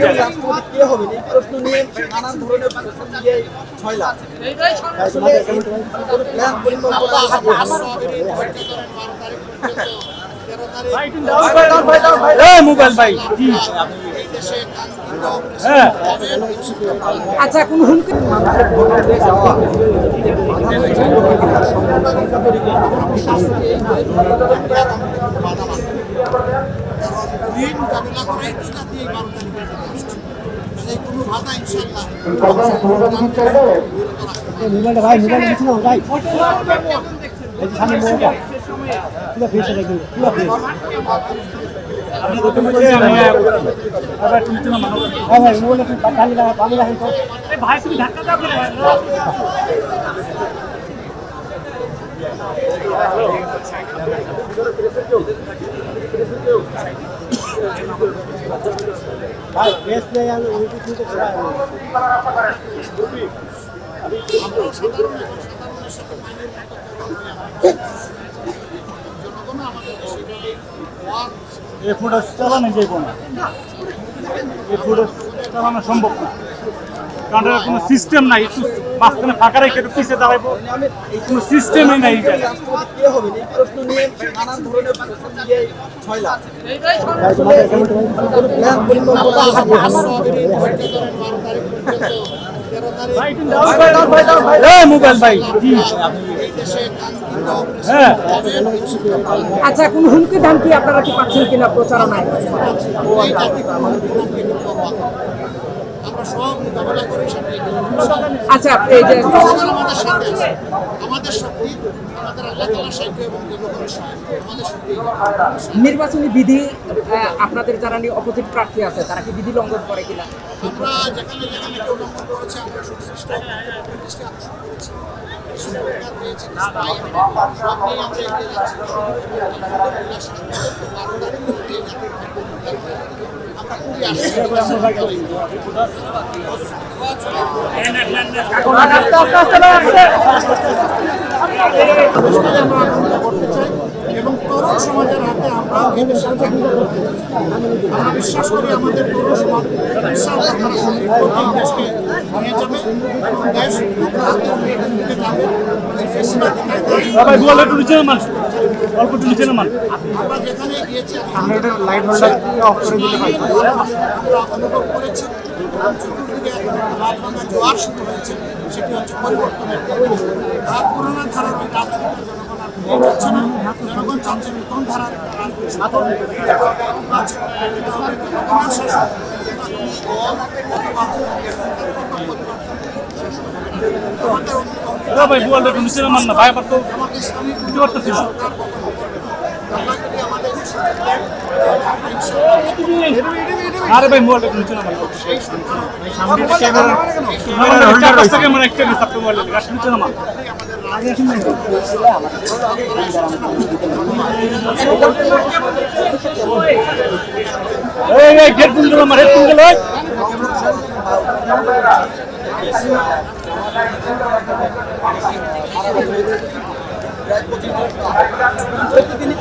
রাষ্ট্রপতি কে হবে এই প্রশ্ন নিয়ে নানান ধরনের প্রশ্ন নিয়ে ছয়লাভ আসলে কোনো প্ল্যান মোবাইল ভাই হ্যাঁ আচ্ছা কোন হুমকি ভাই মোবাইল দিচ্ছি না ভাই সামনে মোবাইলটা পুরো ফেসে রাখি পুরো ফেস ভাই মোবাইল পানি রাখেন তো ভাই তুমি ধাক্কা দাও ভাই বেশ নেই আমি ওই কিছু তো করা এই ফুটা চালানো যাইব না এই ফুটা চালানো সম্ভব না কারণ এর কোনো সিস্টেম নাই একটু মাঝখানে ফাঁকা রেখে একটু পিছিয়ে দাঁড়াইবো কোনো সিস্টেমই নাই রাষ্ট্রপতি কে হবে এই প্রশ্ন নিয়ে নানান ধরনের প্রশ্ন নিয়ে ছয়লাভ আসলে কোনো প্ল্যান মোবাইল ভাই হ্যাঁ আচ্ছা কোন হুমকি ধামকি আপনারা কি পাচ্ছেন কিনা প্রচারণায় আমরা সব মোকাবেলা করে সামনে আচ্ছা এই যে আমাদের শক্তি আমাদের আল্লাহ তাআলার সাহায্য এবং জনগণের সাহায্য আমাদের শক্তি নির্বাচনী বিধি আপনাদের যারা অপোজিট প্রার্থী আছে তারা কি বিধি লঙ্ঘন করে কিনা আমরা যেখানে যেখানে কেউ লঙ্ঘন করেছে আমরা সুনির্দিষ্ট দৃষ্টি আকর্ষণ করেছি সরকার পেয়েছে সব নিয়ে আমরা এগিয়ে যাচ্ছি আমরা খুবই আশাবাদী এবং তরুণ সমাজের হাতে আমরা আমরা বিশ্বাস করি আমাদের তরুণ সমাজ ইনশাআল্লাহ তারা সমৃদ্ধ দেশকে নিয়ে যাবে দেশ দিকে যাবে ভাই বল একটু নিচে নামান অল্প একটু নিচে নামান আমরা যেখানে গিয়েছি আমরা এটা লাইট হোল্ডার অফ করে দিলে ভাই আমরা অনুভব করেছি চতুর্দিকে এখন একটা লাল ভাঙা জোয়ার শুরু হয়েছে সেটি হচ্ছে পরিবর্তনের আর পুরোনো ধারার ওই রাজনীতির জনগণ আর চাচ্ছে না জনগণ চাচ্ছে নতুন ধারার একটা রাজনীতি আছে এটা হবে জনগণের শাসন ভাই বল একটু নিচে নামান না ভাই আবার তো আমাদের ইসলামিক বুঝতে পারতেছি না সরকার গঠন করবে আল্লাহ যদি আমাদের আরে ভাই মোবাইল একটু নিচে নামান সেই সরকার ক্যামেরা একটা সাপে মোবাইল নিচে নামান এই গেট খুলে আমার হেড খুলে লয় প্রতিদিনই